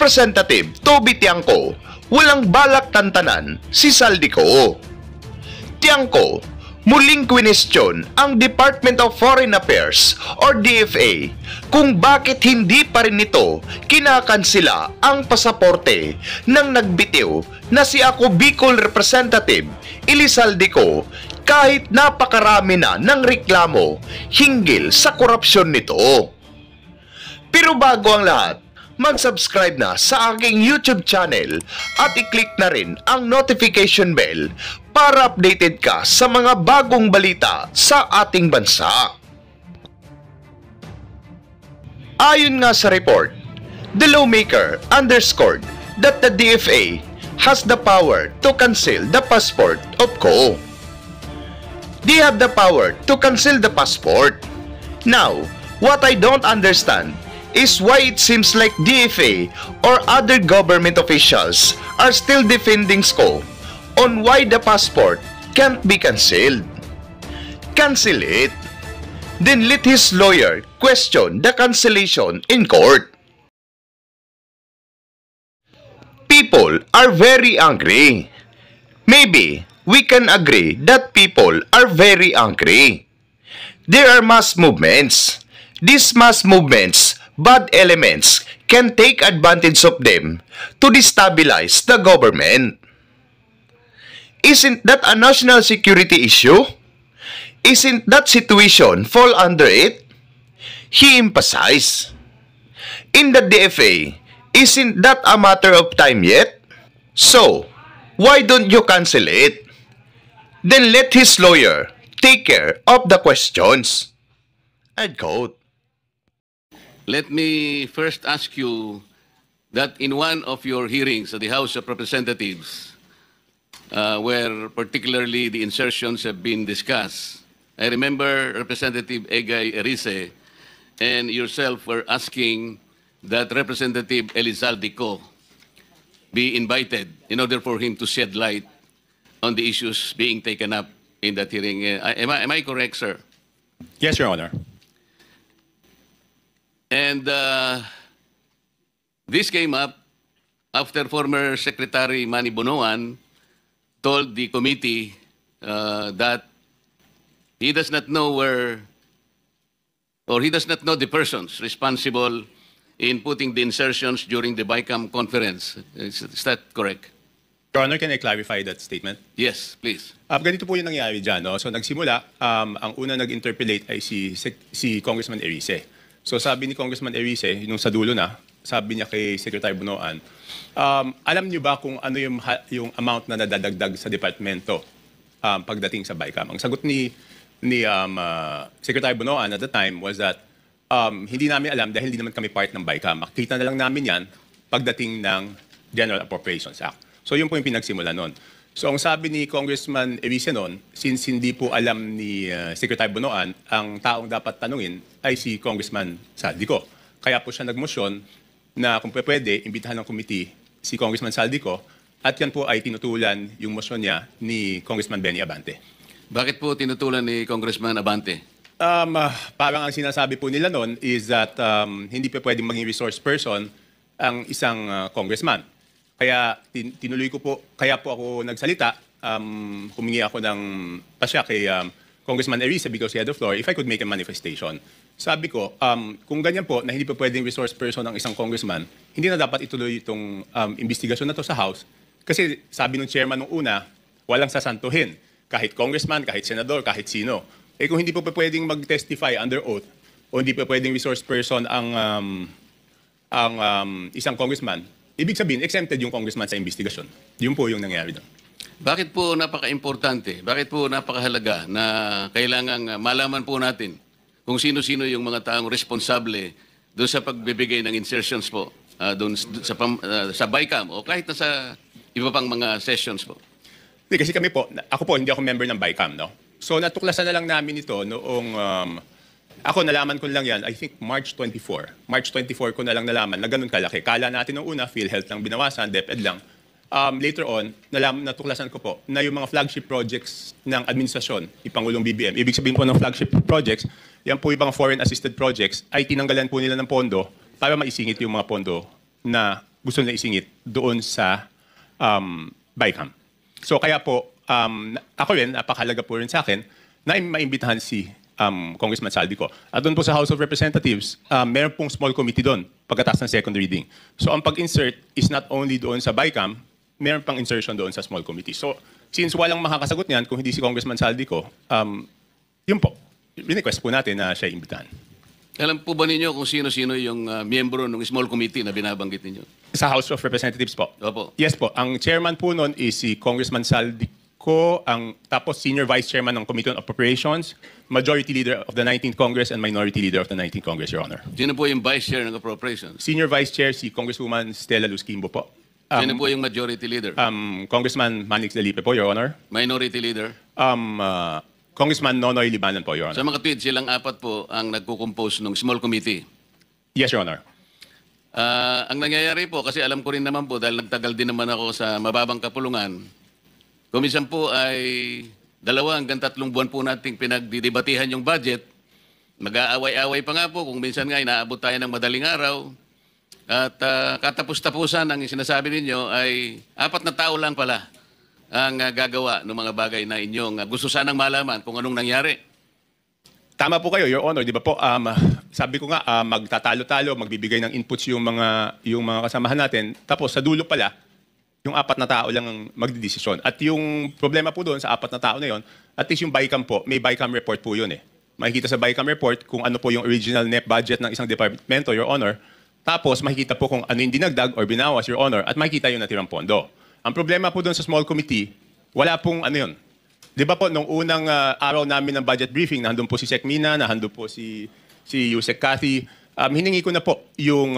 Representative Toby Tiangco, walang balak tantanan si Saldico. Tiangco, muling kwinestyon ang Department of Foreign Affairs or DFA kung bakit hindi pa rin nito kinakansela ang pasaporte nang nagbitiw na si Ako Bicol Representative Eli Saldico kahit napakarami na ng reklamo hinggil sa korupsyon nito. Pero bago ang lahat, mag-subscribe na sa aking YouTube channel at i-click na rin ang notification bell para updated ka sa mga bagong balita sa ating bansa. Ayon nga sa report, the lawmaker underscored that the DFA has the power to cancel the passport of Ko. They have the power to cancel the passport. Now, what I don't understand is why it seems like DFA or other government officials are still defending Ko on why the passport can't be cancelled. Cancel it. Then let his lawyer question the cancellation in court. People are very angry. Maybe we can agree that people are very angry. There are mass movements. These mass movements, bad elements can take advantage of them to destabilize the government. Isn't that a national security issue? Isn't that situation fall under it? He emphasized. In the DFA, isn't that a matter of time yet? So, why don't you cancel it? Then let his lawyer take care of the questions. End quote. Let me first ask you that in one of your hearings at the House of Representatives, where particularly the insertions have been discussed, I remember Representative Egay Erice and yourself were asking that Representative Eli Saldico be invited in order for him to shed light on the issues being taken up in that hearing. Am I correct, sir? Yes, Your Honor. And this came up after former Secretary Manny Bonoan told the committee that he does not know he does not know the persons responsible in putting the insertions during the BICAM conference. Is that correct? Your Honor, can I clarify that statement? Yes, please. Ganito po yung nangyari dyan. No? So nagsimula, ang una nag-interpellate ay si Congressman Erice. So sabi ni Congressman Erice, yung sa dulo na, sabi niya kay Secretary Bonoan, alam niyo ba kung ano yung amount na nadadagdag sa departamento pagdating sa BICAM? Ang sagot ni Secretary Bonoan at the time was that hindi namin alam dahil hindi naman kami part ng BICAM. Makikita na lang namin yan pagdating ng General Appropriations Act. So yun po yung pinagsimula nun. So ang sabi ni Congressman Erice nun, since hindi po alam ni Secretary Bonoan, ang taong dapat tanungin ay si Congressman Saldico. Kaya po siya nagmosyon na kung pwede, imbitahan ng committee si Congressman Saldico at yan po ay tinutulan yung motion niya ni Congressman Benny Abante. Bakit po tinutulan ni Congressman Abante? Parang ang sinasabi po nila noon is that hindi pa pwedeng maging resource person ang isang congressman. Kaya tinuloy ko po, kaya po ako nagsalita, humingi ako ng pasya kay Congressman Erice because he had the floor, if I could make a manifestation. Sabi ko, kung ganyan po na hindi pa pwedeng resource person ang isang congressman, hindi na dapat ituloy itong investigasyon na to sa House. Kasi sabi ng chairman nung una, walang sasantuhin. Kahit congressman, kahit senador, kahit sino. Eh kung hindi po pa pwedeng mag-testify under oath o hindi pa pwedeng resource person ang isang congressman, ibig sabihin, exempted yung congressman sa investigasyon. Yun po yung nangyari doon. Bakit po napaka-importante, bakit po napakahalaga na kailangang malaman po natin kung sino-sino yung mga taong responsable doon sa pagbibigay ng insertions po doon sa BICAM o kahit na sa iba pang mga sessions po? Hindi, kasi kami po, ako po, hindi ako member ng BICAM, no? So natuklasan na lang namin ito noong, ako nalaman ko lang yan, I think March 24. March 24 ko na lang nalaman na ganun kalaki. Kala natin nung una, PhilHealth lang binawasan, DepEd lang. Later on, natuklasan ko po na yung mga flagship projects ng administrasyon, ni Pangulong BBM, ibig sabihin po ng flagship projects, yan po yung mga foreign assisted projects, ay tinanggalan po nila ng pondo para maisingit yung mga pondo na gusto nila isingit doon sa BICAM. So kaya po, ako rin, napakahalaga po rin sa akin na maimbitahan si Congressman Saldico. At doon po sa House of Representatives, meron pong small committee doon pagkatapos ng second reading. So ang pag-insert is not only doon sa BICAM, meron pang insertion doon sa small committee. So since walang makakasagot niyan kung hindi si Congressman Saldico, yun po, request po natin na siya imbitahan. Alam po ba ninyo kung sino-sino yung miyembro ng small committee na binabanggit ninyo? Sa House of Representatives po. Opo. Yes po. Ang chairman po noon is si Congressman Saldico, tapos senior vice chairman ng Committee on Appropriations, majority leader of the 19th Congress, and minority leader of the 19th Congress, Your Honor. Sino po yung vice chair ng appropriations? Senior vice chair si Congresswoman Stella Luz Quimbo po. Sino po yung majority leader? Congressman Manix Delipe po, Your Honor. Minority leader? Congressman Nonoy Libanan po, Your Honor. Sa mga tweet, silang apat po ang nagko-compose ng small committee. Yes, Your Honor. Ang nangyayari po, kasi alam ko rin naman po, dahil nagtagal din naman ako sa mababang kapulungan, kumisan po ay 2 hanggang 3 buwan po nating pinagdidebatihan yung budget. Mag-aaway-aaway pa nga po, kung minsan nga inaabot tayo ng madaling araw. At katapos-tapusan ang sinasabi ninyo ay 4 na tao lang pala ang gagawa ng mga bagay na inyong gusto sanang malaman kung anong nangyari. Tama po kayo, Your Honor. Di ba po, sabi ko nga, magtatalo-talo, magbibigay ng inputs yung mga kasamahan natin. Tapos sa dulo pala, yung 4 na tao lang ang magdidesisyon. At yung problema po doon sa 4 na tao na yon, at least yung BICAM po, may BICAM report po yun eh. Makikita sa BICAM report kung ano po yung original net budget ng isang departamento, Your Honor. Tapos makikita po kung ano yung dinagdag or binawas, Your Honor, at makikita yung natirang pondo. Ang problema po doon sa small committee, wala pong ano yun. Di ba po, nung unang araw namin ng budget briefing, nandun po si Sec Mina, nandun po si Yusek Cathy, hiningi ko na po yung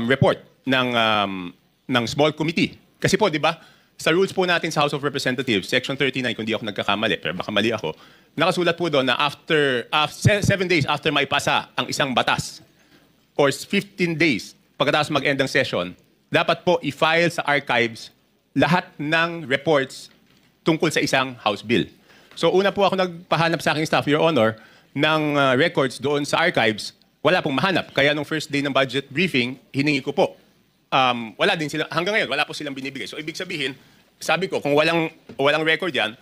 report ng small committee. Kasi po, di ba, sa rules po natin sa House of Representatives, Section 39, kung di ako nagkakamali, pero baka mali ako, nakasulat po doon na after 7 days after maipasa ang isang batas, or 15 days pagkatapos mag-end ng session, dapat po i-file sa archives lahat ng reports tungkol sa isang House bill. So una po ako nagpahanap sa aking staff, Your Honor, ng records doon sa archives, wala pong mahanap. Kaya nung first day ng budget briefing, hiningi ko po. Wala din sila, hanggang ngayon, wala po silang binibigay. So ibig sabihin, sabi ko, kung walang record yan,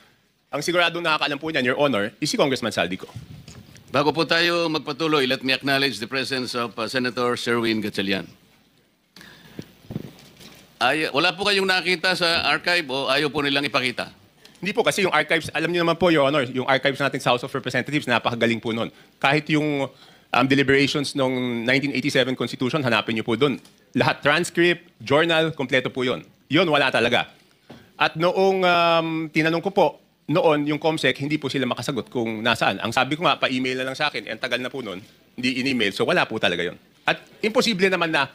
ang siguradong nakakaalam po niyan, Your Honor, is si Congressman Saldico. Bago po tayo magpatuloy, let me acknowledge the presence of Senator Sherwin Gatchalian. Wala po kayong nakita sa archive o ayaw po nilang ipakita? Hindi po, kasi yung archives, alam niyo naman po, Your Honor, yung archives natin sa House of Representatives, napakagaling po nun. Kahit yung deliberations ng 1987 Constitution, hanapin niyo po doon. Lahat, transcript, journal, kompleto po yun. Yun, wala talaga. At noong tinanong ko po, noon yung COMSEC, hindi po sila makasagot kung nasaan. Ang sabi ko nga, pa-email na lang sa akin, ang tagal na po noon, hindi in-email, so wala po talaga yun. At imposible naman na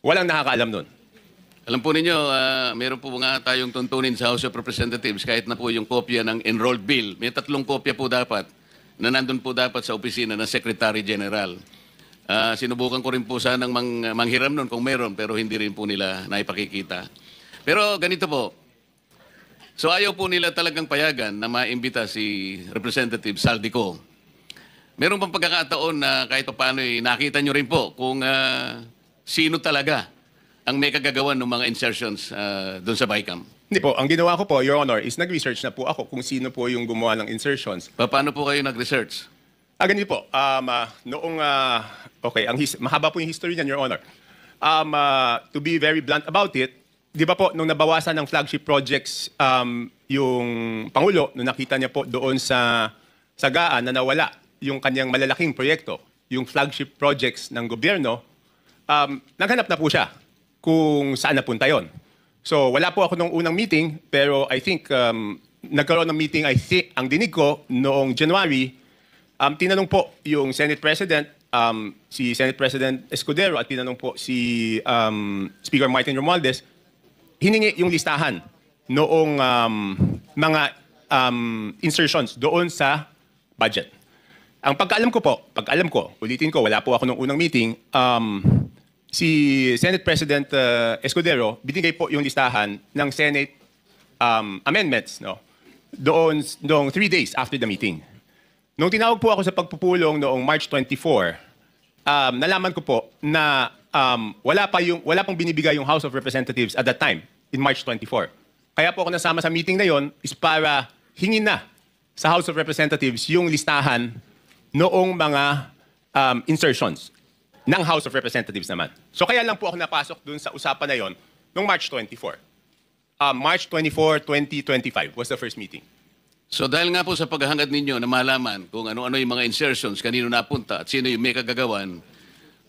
walang nakakaalam noon. Alam po ninyo, meron po nga tayong tuntunin sa House of Representatives kahit na po yung kopya ng enrolled bill. May 3 kopya po dapat na nandun po dapat sa opisina ng Secretary General. Sinubukan ko rin po sanang manghiram nun kung meron pero hindi rin po nila naipakikita. Pero ganito po, so ayaw po nila talagang payagan na maimbita si Representative Saldico. Meron pang pagkakataon na kahit paano nakita nyo rin po kung sino talaga ang may kagagawan ng mga insertions doon sa BICAM. Hindi po. Ang ginawa ko po, Your Honor, is nag-research na po ako kung sino po yung gumawa ng insertions. Paano po kayo nag-research? Ganito po. Mahaba po yung history niyan, Your Honor. To be very blunt about it, di ba po, nung nabawasan ng flagship projects yung Pangulo, nung nakita niya po doon sa Sagaan na nawala yung kanyang malalaking proyekto, yung flagship projects ng gobyerno, naghanap na po siya kung saan napunta yon. So wala po ako nung unang meeting, pero I think nagkaroon ng meeting, ang dinig ko noong January, tinanong po yung Senate President, si Senate President Escudero at tinanong po si Speaker Martin Romualdez, hiningi yung listahan noong mga insertions doon sa budget. Ang pagkaalam ko, ulitin ko, wala po ako nung unang meeting, si Senate President Escudero, binigay po yung listahan ng Senate amendments doon 3 days after the meeting. Nung tinawag po ako sa pagpupulong noong March 24, nalaman ko po na wala pang binibigay yung House of Representatives at that time, in March 24. Kaya po ako nasama sa meeting na yon is para hingin na sa House of Representatives yung listahan noong mga insertions ng House of Representatives naman. So kaya lang po ako napasok dun sa usapan na yon noong March 24. March 24, 2025 was the first meeting. So dahil nga po sa paghahangad ninyo na malaman kung ano-ano yung mga insertions, kanino napunta at sino yung may kagagawan,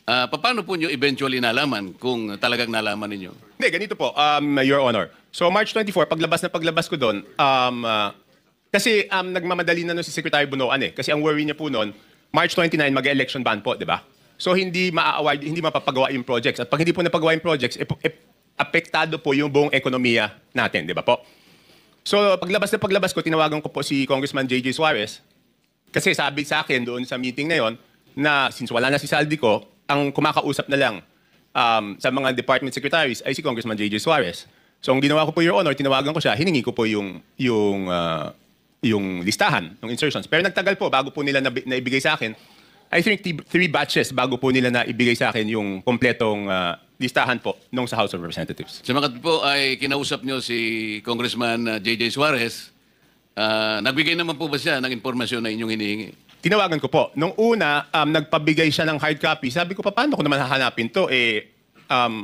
paano po nyo eventually nalaman kung talagang nalaman ninyo? Hindi, ganito po, Your Honor. So March 24, paglabas ko doon, kasi nagmamadali na si Secretary Bunoan eh. Kasi ang worry niya po noon, March 29, mag-election ban po, di ba? So hindi ma-award, hindi mapapagawa yung projects. At pag hindi po napagawa yung projects, apektado po yung buong ekonomiya natin, di ba po? So paglabas ko, tinawagan ko po si Congressman J.J. Suarez. Kasi sabi sa akin doon sa meeting na yon, na since wala na si Saldi ko, ang kumakausap na lang sa mga department secretaries ay si Congressman J.J. Suarez. So ang ginawa ko po, Your Honor, tinawagan ko siya, hiningi ko po yung listahan ng insertions. Pero nagtagal po bago po nila naibigay sa akin. I think 3 batches bago po nila naibigay sa akin yung kompletong listahan po nung sa House of Representatives. Sa mga po ay kinausap nyo si Congressman J.J. Suarez, nagbigay naman po ba siya ng impormasyon na inyong hinihingi? Tinawagan ko po. Nung una, nagpabigay siya ng hard copy. Sabi ko, paano ko naman hahanapin to?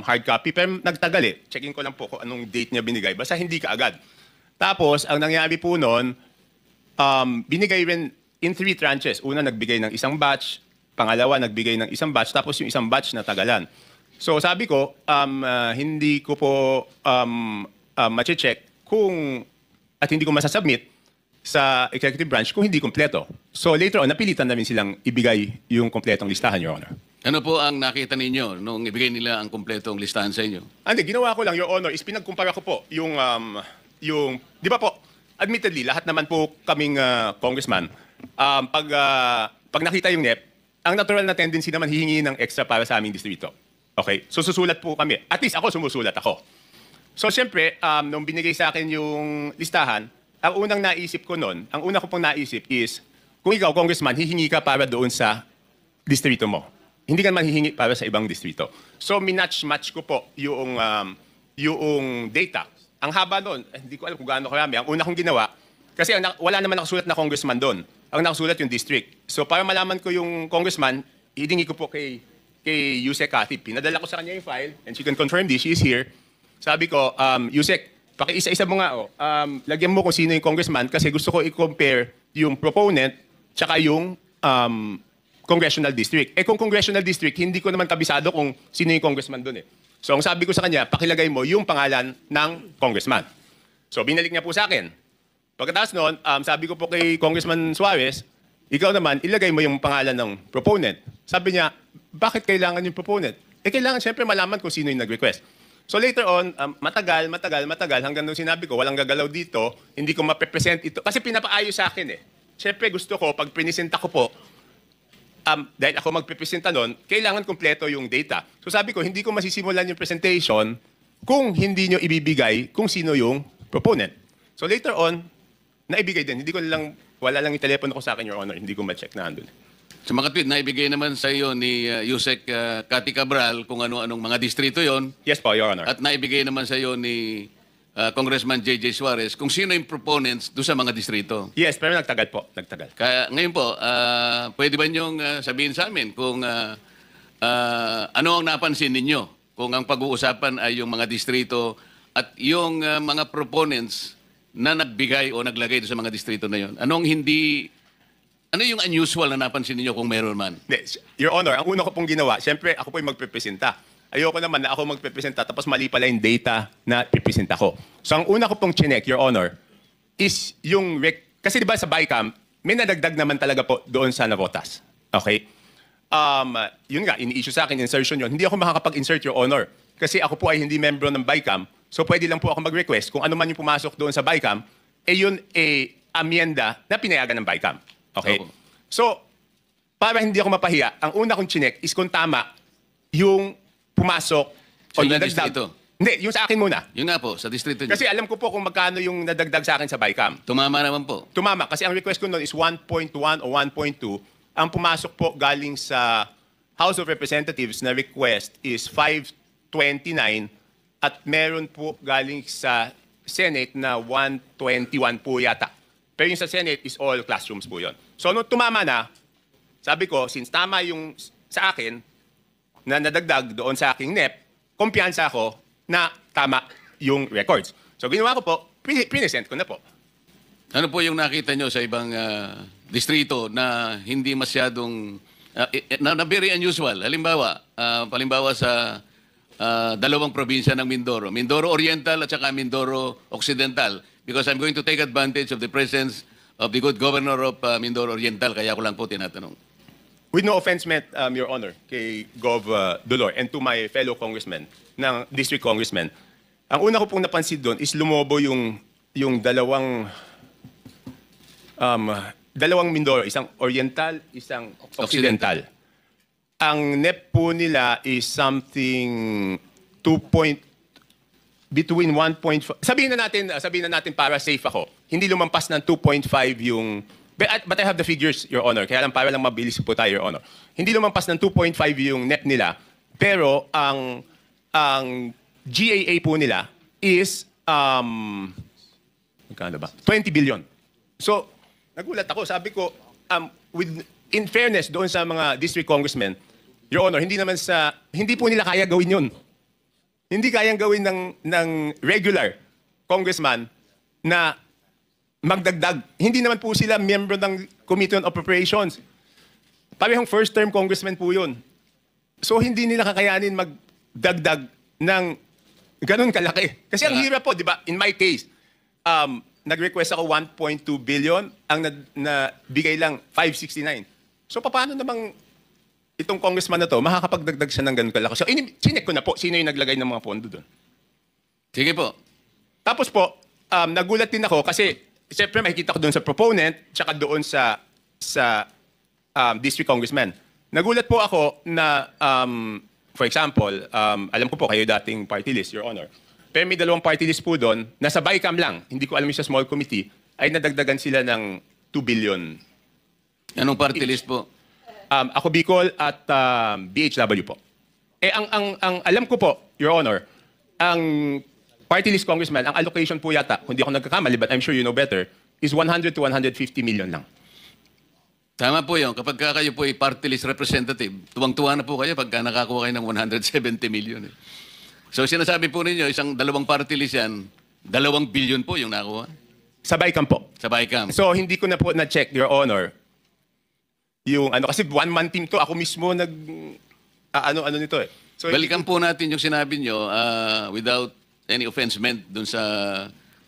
Hard copy. Pero nagtagal eh. Checking ko lang po kung anong date niya binigay. Basta hindi ka agad. Tapos, ang nangyari po noon, binigay rin in 3 tranches. Una, nagbigay ng isang batch. Pangalawa, nagbigay ng isang batch. Tapos yung isang batch na tagalan. So sabi ko, hindi ko po mache-check kung at hindi ko masasubmit sa executive branch kung hindi kompleto. So later on, napilitan namin silang ibigay yung kompletong listahan, Your Honor. Ano po ang nakita ninyo nung ibigay nila ang kompletong listahan sa inyo? Hindi, ginawa ko lang, Your Honor, is pinagkumpara ko po yung di ba po, admittedly, lahat naman po kaming congressman, pag nakita yung NEP, ang natural na tendency naman hihingi ng extra para sa aming distrito. Okay? So susulat po kami. At least ako sumusulat ako. So siyempre, nung binigay sa akin yung listahan, ang unang naisip ko noon, ang una ko pong naisip is, kung ikaw, congressman, hihingi ka para doon sa distrito mo. Hindi ka naman hihingi para sa ibang distrito. So minatch-match ko po yung data. Ang haba noon, hindi ko alam kung gaano karami. Ang una kong ginawa, kasi wala naman nakasulat na congressman doon. Ang nakasulat yung district. So para malaman ko yung congressman, hihingi ko po kay Yusek Katib. Pinadala ko sa kanya yung file, and she can confirm this, she is here. Sabi ko, Yusek, pakiisa-isa mo nga, lagyan mo kung sino yung congressman kasi gusto ko i-compare yung proponent tsaka yung congressional district. Kung congressional district, hindi ko naman kabisado kung sino yung congressman doon eh. So ang sabi ko sa kanya, pakilagay mo yung pangalan ng congressman. So binalik niya po sa akin. Pagkatapos noon, sabi ko po kay Congressman Suarez, ikaw naman, ilagay mo yung pangalan ng proponent. Sabi niya, bakit kailangan yung proponent? Kailangan siyempre malaman kung sino yung nag-request. So later on, matagal, hanggang nung sinabi ko, walang gagalaw dito, hindi ko mape-present ito. Kasi pinapaayos sa akin eh. Siyempre gusto ko, pag pinisenta ko po, dahil ako magpipresenta nun, kailangan kompleto yung data. So sabi ko, hindi ko masisimulan yung presentation kung hindi nyo ibibigay kung sino yung proponent. So later on, naibigay din. Wala lang yung telepono ko sa akin, Your Honor. Hindi ko ma-check na andun. Sa mga tweet, naibigay naman sa iyo ni Yusek Cathy Cabral kung ano-anong mga distrito yon. Yes po, Your Honor. At naibigay naman sa iyo ni Congressman J.J. Suarez kung sino yung proponents doon sa mga distrito. Yes, pero nagtagal po. Nagtagal. Kaya ngayon po, pwede ba niyong sabihin sa amin kung ano ang napansin ninyo? Kung ang pag-uusapan ay yung mga distrito at yung mga proponents na nagbigay o naglagay doon sa mga distrito na yon. Ano yung unusual na napansin niyo kung meron man? Your Honor, ang una ko pong ginawa, siyempre ako po yung magpipresenta. Ayoko naman na ako magpipresenta tapos mali pala yung data na pipresenta ko. So ang una ko pong chinek, Your Honor, is yung... Kasi di ba sa BICAM, may nadagdag naman talaga po doon sa navotas. Okay? Yun nga, ini-issue sa akin, insertion yun. Hindi ako makakapag-insert, Your Honor. Kasi ako po ay hindi membro ng BICAM. So pwede lang po ako mag-request kung ano man yung pumasok doon sa BICAM, yun amyenda na pinayagan ng BICAM. Okay? Opo. So, para hindi ako mapahiya, ang una kong chinek is kung tama yung pumasok Sa o inyong nadagdag. distrito? Hindi, yung sa akin muna. Yun nga po, sa distrito niyo. Kasi alam ko po kung magkano yung nadagdag sa akin sa BICAM. Tumama naman po. Tumama, kasi ang request ko noon is 1.1 o 1.2. Ang pumasok po galing sa House of Representatives na request is 529 at meron po galing sa Senate na 121 po yata. Pero yung sa Senate is all classrooms po yun. So nung tumama na, sabi ko, since tama yung sa akin na nadagdag doon sa aking NEP, kumpiyansa ako na tama yung records. So ginawa ko po, pinesent ko na po. Ano po yung nakita nyo sa ibang distrito na hindi masyadong, na very unusual? Halimbawa sa dalawang probinsya ng Mindoro. Mindoro Oriental at saka Mindoro Occidental. Because I'm going to take advantage of the presence of the good governor of Mindoro Oriental. Kaya ko lang po tinatanong. With no offense meant, Your Honor, kay Gov. Dolor and to my fellow congressmen, ng district congressmen, ang una ko pong napansin doon is lumobo yung dalawang Mindoro, isang Oriental, isang Occidental. Ang NEP po nila is something between 1.5. Sabihin na natin para safe ako. Hindi lumampas ng 2.5 yung but I have the figures, Your Honor. Kaya lang para lang mabilis po tayo, Your Honor. Hindi lumampas ng 2.5 yung NEP nila, pero ang GAA po nila is magkano ba? 20 billion. So, nagulat ako. Sabi ko, in fairness doon sa mga district congressmen, Your Honor, hindi po nila kaya gawin yun. Hindi kayang gawin ng regular congressman na magdagdag. Hindi naman po sila miyembro ng Committee on Appropriations. Parehong first-term congressman po yun. So, hindi nila kakayanin magdagdag ng ganun kalaki. Kasi ang hirap po, di ba? In my case, nag-request ako 1.2 billion, ang nabigay lang 569. So, paano namang itong congressman na to, makakapagdagdag siya ng ganun kalaki? So, sinek ko na po, sino yung naglagay ng mga pondo doon. Sige po. Tapos po, nagulat din ako kasi, siyempre makikita ko doon sa proponent, tsaka doon sa district congressman. Nagulat po ako na, for example, alam ko po kayo dating party list, Your Honor. Pero may dalawang party list po doon, nasa BICAM lang, hindi ko alam yung sa small committee, ay nadagdagan sila ng 2 billion. Anong party list po? Ako Bicol at BHW po. Ang alam ko po, Your Honor, ang party list congressman, ang allocation po yata, kung di ako nagkakamali, but I'm sure you know better, is 100 to 150 million lang. Tama po yun. Kapag kayo po ay party list representative, tuwang-tuwa na po kayo pagka nakakuha kayo ng 170 million. So sinasabi po ninyo, dalawang party list yan, 2 billion po yung nakuha. Sa BICAM po. Sa BICAM. So hindi ko na po na-check, Your Honor, yung kasi one-man team to, ako mismo ano nito eh. So, welcome po natin yung sinabi nyo without any offense meant dun sa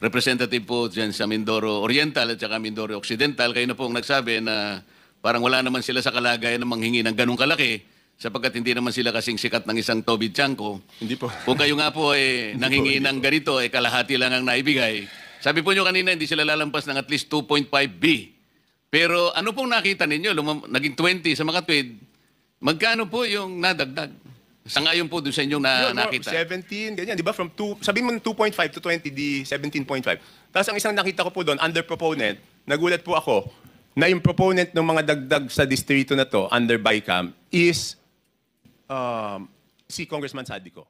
representative po dyan sa Mindoro Oriental at saka Mindoro Occidental. Kayo na po ang nagsabi na parang wala naman sila sa kalagayan na manghingi ng ganong kalaki sapagkat hindi naman sila kasing sikat ng isang Toby Chanko. Hindi po. Kung kayo nga po nanghingi ng ganito, kalahati lang ang naibigay. Sabi po nyo kanina, hindi sila lalampas ng at least 2.5B. Pero ano pong nakita ninyo? Naging 20 sa Makatwid. Magkano po yung nadagdag? Sangayon po doon sa inyong nakita. 17, ganyan. Di ba? From 2, sabihin mo 2.5 to 20, di 17.5. Tapos ang isang nakita ko po doon, under proponent, nagulat po ako na yung proponent ng mga dagdag sa distrito na to, under BICAM, is si Congressman Sadico.